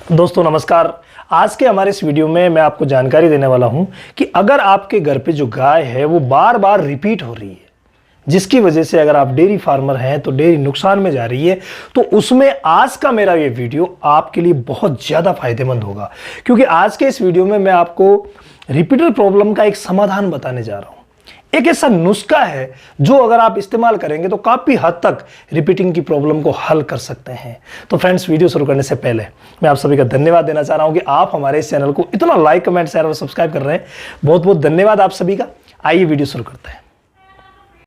दोस्तों नमस्कार। आज के हमारे इस वीडियो में मैं आपको जानकारी देने वाला हूं कि अगर आपके घर पे जो गाय है वो बार बार रिपीट हो रही है, जिसकी वजह से अगर आप डेयरी फार्मर हैं तो डेयरी नुकसान में जा रही है, तो उसमें आज का मेरा ये वीडियो आपके लिए बहुत ज़्यादा फायदेमंद होगा। क्योंकि आज के इस वीडियो में मैं आपको रिपीटर प्रॉब्लम का एक समाधान बताने जा रहा हूँ। एक ऐसा नुस्खा है जो अगर आप इस्तेमाल करेंगे तो काफ़ी हद तक रिपीटिंग की प्रॉब्लम को हल कर सकते हैं। तो फ्रेंड्स, वीडियो शुरू करने से पहले मैं आप सभी का धन्यवाद देना चाह रहा हूं कि आप हमारे इस चैनल को इतना लाइक, कमेंट, शेयर और सब्सक्राइब कर रहे हैं। बहुत बहुत धन्यवाद आप सभी का। आइए वीडियो शुरू करते हैं।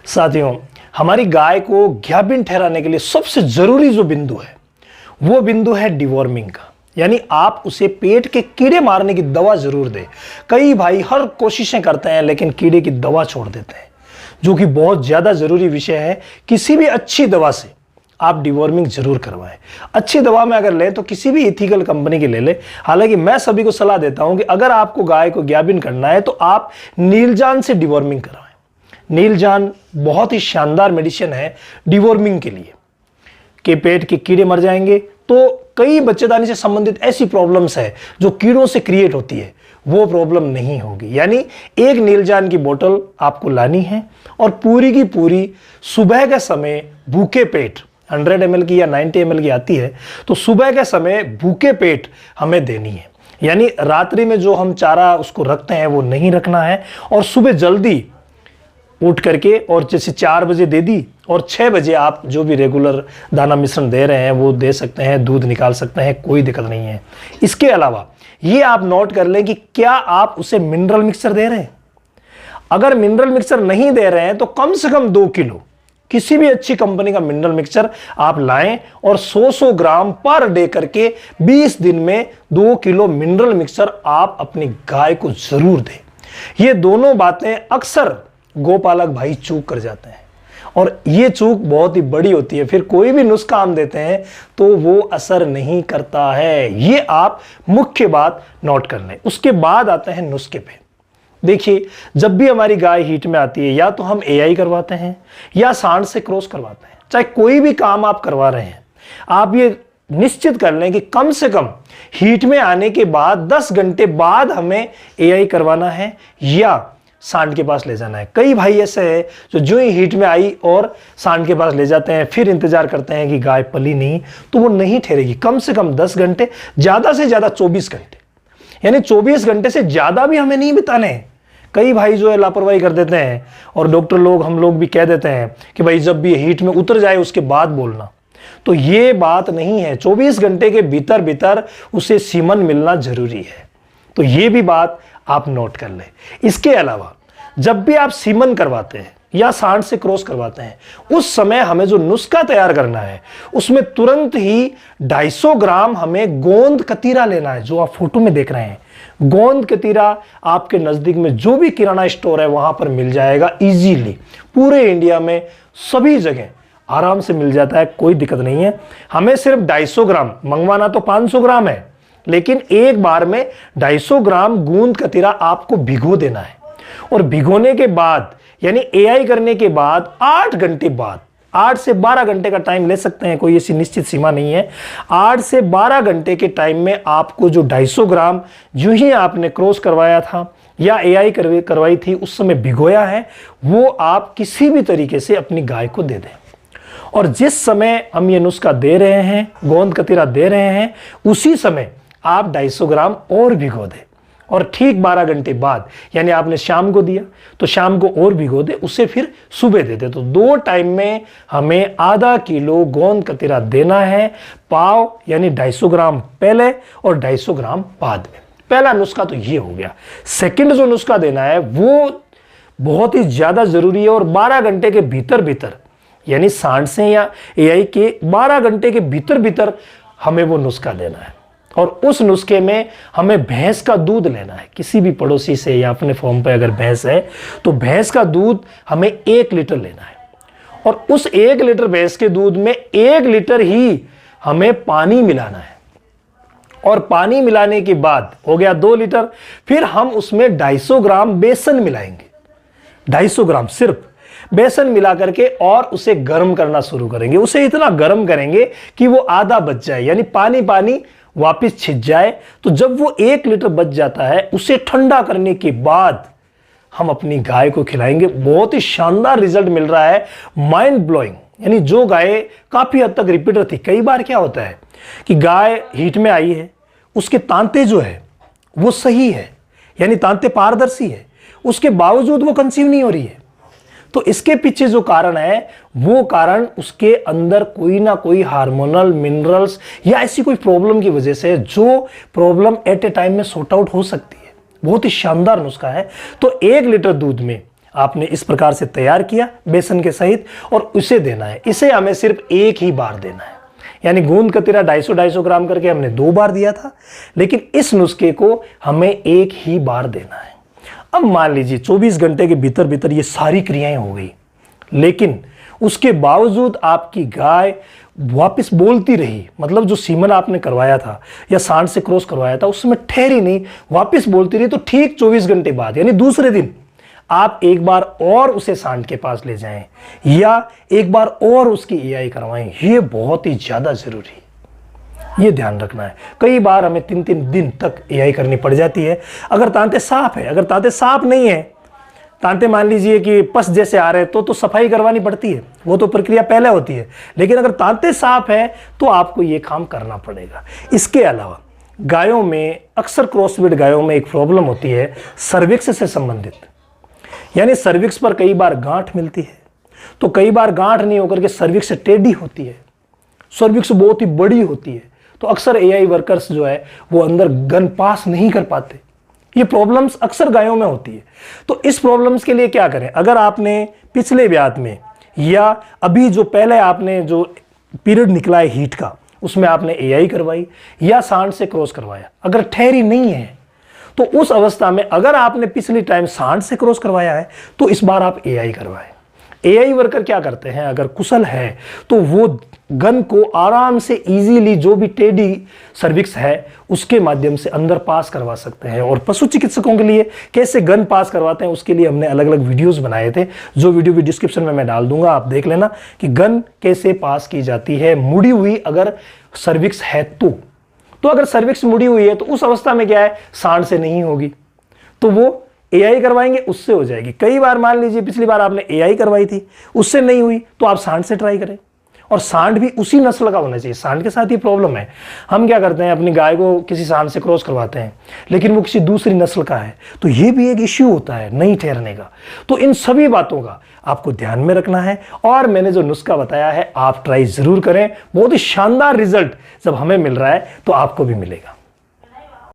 साथियों, हमारी गाय को गाभिन ठहराने के लिए सबसे जरूरी जो बिंदु है वो बिंदु है डिवॉर्मिंग का, यानी आप उसे पेट के कीड़े मारने की दवा जरूर दें। कई भाई हर कोशिशें करते हैं लेकिन कीड़े की दवा छोड़ देते हैं, जो कि बहुत ज़्यादा ज़रूरी विषय है। किसी भी अच्छी दवा से आप डिवॉर्मिंग जरूर करवाएं। अच्छी दवा में अगर लें तो किसी भी इथिकल कंपनी की ले लें। हालांकि मैं सभी को सलाह देता हूं कि अगर आपको गाय को गाभिन करना है तो आप नीलजान से डिवॉर्मिंग करवाएं। नीलजान बहुत ही शानदार मेडिसिन है डिवॉर्मिंग के लिए, कि पेट के कीड़े मर जाएंगे। तो कई बच्चेदानी से संबंधित ऐसी प्रॉब्लम्स है जो कीड़ों से क्रिएट होती है, वो प्रॉब्लम नहीं होगी। यानी एक नीलजान की बोतल आपको लानी है और पूरी की पूरी सुबह के समय भूखे पेट, 100 ml की या 90 ml की आती है, तो सुबह के समय भूखे पेट हमें देनी है। यानी रात्रि में जो हम चारा उसको रखते हैं वो नहीं रखना है, और सुबह जल्दी उठ करके और जैसे 4 बजे दे दी और 6 बजे आप जो भी रेगुलर दाना मिश्रण दे रहे हैं वो दे सकते हैं, दूध निकाल सकते हैं, कोई दिक्कत नहीं है। इसके अलावा ये आप नोट कर लें कि क्या आप उसे मिनरल मिक्सचर दे रहे हैं। अगर मिनरल मिक्सचर नहीं दे रहे हैं तो कम से कम 2 किलो किसी भी अच्छी कंपनी का मिनरल मिक्सचर आप लाएं और 100 ग्राम पर डे करके 20 दिन में 2 किलो मिनरल मिक्सचर आप अपनी गाय को जरूर दें। ये दोनों बातें अक्सर गोपालक भाई चूक कर जाते हैं और ये चूक बहुत ही बड़ी होती है। फिर कोई भी नुस्खा हम देते हैं तो वो असर नहीं करता है। ये आप मुख्य बात नोट कर लें। उसके बाद आते हैं नुस्खे पे। देखिए, जब भी हमारी गाय हीट में आती है, या तो हम एआई करवाते हैं या सांड से क्रॉस करवाते हैं। चाहे कोई भी काम आप करवा रहे हैं, आप ये निश्चित कर लें कि कम से कम हीट में आने के बाद 10 घंटे बाद हमें एआई करवाना है या सांड के पास ले जाना है। कई भाई ऐसे हैं जो ही हीट में आई और सांड के पास ले जाते हैं, फिर इंतजार करते हैं कि गाय पली नहीं, तो वो नहीं ठहरेगी। कम से कम 10 घंटे, ज्यादा से ज्यादा 24 घंटे, यानी 24 घंटे से ज्यादा भी हमें नहीं बिताने हैं। कई भाई जो है लापरवाही कर देते हैं और डॉक्टर लोग, हम लोग भी कह देते हैं कि भाई जब भी हीट में उतर जाए उसके बाद बोलना। तो ये बात नहीं है। 24 घंटे के भीतर भीतर उसे सीमन मिलना जरूरी है। तो ये भी बात आप नोट कर लें। इसके अलावा जब भी आप सीमन करवाते हैं या सांड से क्रॉस करवाते हैं, उस समय हमें जो नुस्खा तैयार करना है उसमें तुरंत ही 250 ग्राम हमें गोंद कतीरा लेना है, जो आप फोटो में देख रहे हैं। गोंद कतीरा आपके नजदीक में जो भी किराना स्टोर है वहां पर मिल जाएगा इजीली। पूरे इंडिया में सभी जगह आराम से मिल जाता है, कोई दिक्कत नहीं है। हमें सिर्फ 250 ग्राम, मंगवाना तो 500 ग्राम है, लेकिन एक बार में 250 ग्राम गोंद कतीरा आपको भिगो देना है। और भिगोने के बाद, यानी एआई करने के बाद 8 घंटे बाद, 8 से 12 घंटे का टाइम ले सकते हैं, कोई ऐसी निश्चित सीमा नहीं है। 8 से 12 घंटे के टाइम में आपको जो 250 ग्राम जो ही आपने क्रॉस करवाया था या एआई करवाई थी उस समय भिगोया है, वो आप किसी भी तरीके से अपनी गाय को दे दें। और जिस समय हम ये नुस्खा दे रहे हैं, गोंद कतीरा दे रहे हैं, उसी समय आप 250 ग्राम और भिगो दें। और ठीक 12 घंटे बाद, यानी आपने शाम को दिया तो शाम को और भिगो दे, उसे फिर सुबह दे दे। तो 2 टाइम में हमें आधा किलो गोंद कतीरा देना है। पाव यानी 250 ग्राम पहले और 250 ग्राम बाद में। पहला नुस्खा तो ये हो गया। सेकंड जो नुस्खा देना है वो बहुत ही ज्यादा जरूरी है और 12 घंटे के भीतर भीतर, यानी सांड से या एआई के 12 घंटे के भीतर भीतर हमें वो नुस्खा देना है। और उस नुस्खे में हमें भैंस का दूध लेना है। किसी भी पड़ोसी से या अपने फॉर्म पे अगर भैंस है तो भैंस का दूध हमें 1 लीटर लेना है। और उस 1 लीटर भैंस के दूध में 1 लीटर ही हमें पानी मिलाना है। और पानी मिलाने के बाद हो गया 2 लीटर। फिर हम उसमें 250 ग्राम बेसन मिलाएंगे। 250 ग्राम सिर्फ बेसन मिला करके और उसे गर्म करना शुरू करेंगे। उसे इतना गर्म करेंगे कि वो आधा बच जाए, यानी पानी पानी वापस छिद जाए, तो जब वो 1 लीटर बच जाता है उसे ठंडा करने के बाद हम अपनी गाय को खिलाएंगे। बहुत ही शानदार रिजल्ट मिल रहा है, माइंड ब्लोइंग। यानी जो गाय काफी हद तक रिपीटर थी, कई बार क्या होता है कि गाय हीट में आई है, उसके तांते जो है वो सही है, यानी तांते पारदर्शी है, उसके बावजूद वो कंसीव नहीं हो रही है। तो इसके पीछे जो कारण है वो कारण उसके अंदर कोई ना कोई हार्मोनल, मिनरल्स या ऐसी कोई प्रॉब्लम की वजह से, जो प्रॉब्लम एट ए टाइम में सॉर्ट आउट हो सकती है। बहुत ही शानदार नुस्खा है। तो 1 लीटर दूध में आपने इस प्रकार से तैयार किया बेसन के सहित, और उसे देना है। इसे हमें सिर्फ एक ही बार देना है, यानी गूंद कतीरा 250 ग्राम करके हमने 2 बार दिया था, लेकिन इस नुस्खे को हमें एक ही बार देना है। अब मान लीजिए 24 घंटे के भीतर भीतर ये सारी क्रियाएं हो गई, लेकिन उसके बावजूद आपकी गाय वापस बोलती रही, मतलब जो सीमन आपने करवाया था या सांड से क्रॉस करवाया था उसमें ठहरी नहीं, वापस बोलती रही, तो ठीक 24 घंटे बाद यानी दूसरे दिन आप एक बार और उसे सांड के पास ले जाएं या एक बार और उसकी एआई करवाएं। ये बहुत ही ज्यादा जरूरी है, ये ध्यान रखना है। कई बार हमें 3-3 दिन तक एआई करनी पड़ जाती है अगर तांते साफ है। अगर तांते साफ नहीं है, तांते मान लीजिए कि पस जैसे आ रहे तो सफाई करवानी पड़ती है, वो तो प्रक्रिया पहले होती है। लेकिन अगर तांते साफ है तो आपको ये काम करना पड़ेगा। इसके अलावा गायों में अक्सर क्रॉसब्रीड गायों में एक प्रॉब्लम होती है सर्विक्स से संबंधित, यानी सर्विक्स पर कई बार गांठ मिलती है, तो कई बार गांठ नहीं होकर के सर्विक्स टेढ़ी होती है, सर्विक्स बहुत ही बड़ी होती है, तो अक्सर एआई वर्कर्स जो है वो अंदर गन पास नहीं कर पाते। ये प्रॉब्लम्स अक्सर गायों में होती है। तो इस प्रॉब्लम्स के लिए क्या करें? अगर आपने पिछले ब्यात में या अभी जो पहले आपने जो पीरियड निकला है हीट का, उसमें आपने एआई करवाई या सांड से क्रॉस करवाया, अगर ठहरी नहीं है तो उस अवस्था में अगर आपने पिछली टाइम सांड से क्रॉस करवाया है तो इस बार आप एआई करवाएं। एआई वर्कर क्या करते हैं, अगर कुशल है तो वो गन को आराम से इजीली जो भी टेढ़ी सर्विक्स है उसके माध्यम से अंदर पास करवा सकते हैं। और पशु चिकित्सकों के लिए कैसे गन पास करवाते हैं उसके लिए हमने अलग अलग वीडियोस बनाए थे, जो वीडियो भी डिस्क्रिप्शन में मैं डाल दूंगा, आप देख लेना कि गन कैसे पास की जाती है मुड़ी हुई अगर सर्विक्स है तो अगर सर्विक्स मुड़ी हुई है तो उस अवस्था में क्या है, सांड से नहीं होगी तो वो एआई करवाएंगे, उससे हो जाएगी। कई बार मान लीजिए पिछली बार आपने एआई करवाई थी, उससे नहीं हुई तो आप सांड से ट्राई करें, और सांड भी उसी नस्ल का होना चाहिए। सांड के साथ ये प्रॉब्लम है, हम क्या करते हैं अपनी गाय को किसी सांड से क्रॉस करवाते हैं लेकिन वो किसी दूसरी नस्ल का है, तो ये भी एक इश्यू होता है नहीं ठहरने का। तो इन सभी बातों का आपको ध्यान में रखना है, और मैंने जो नुस्खा बताया है आप ट्राई जरूर करें। बहुत ही शानदार रिजल्ट जब हमें मिल रहा है तो आपको भी मिलेगा।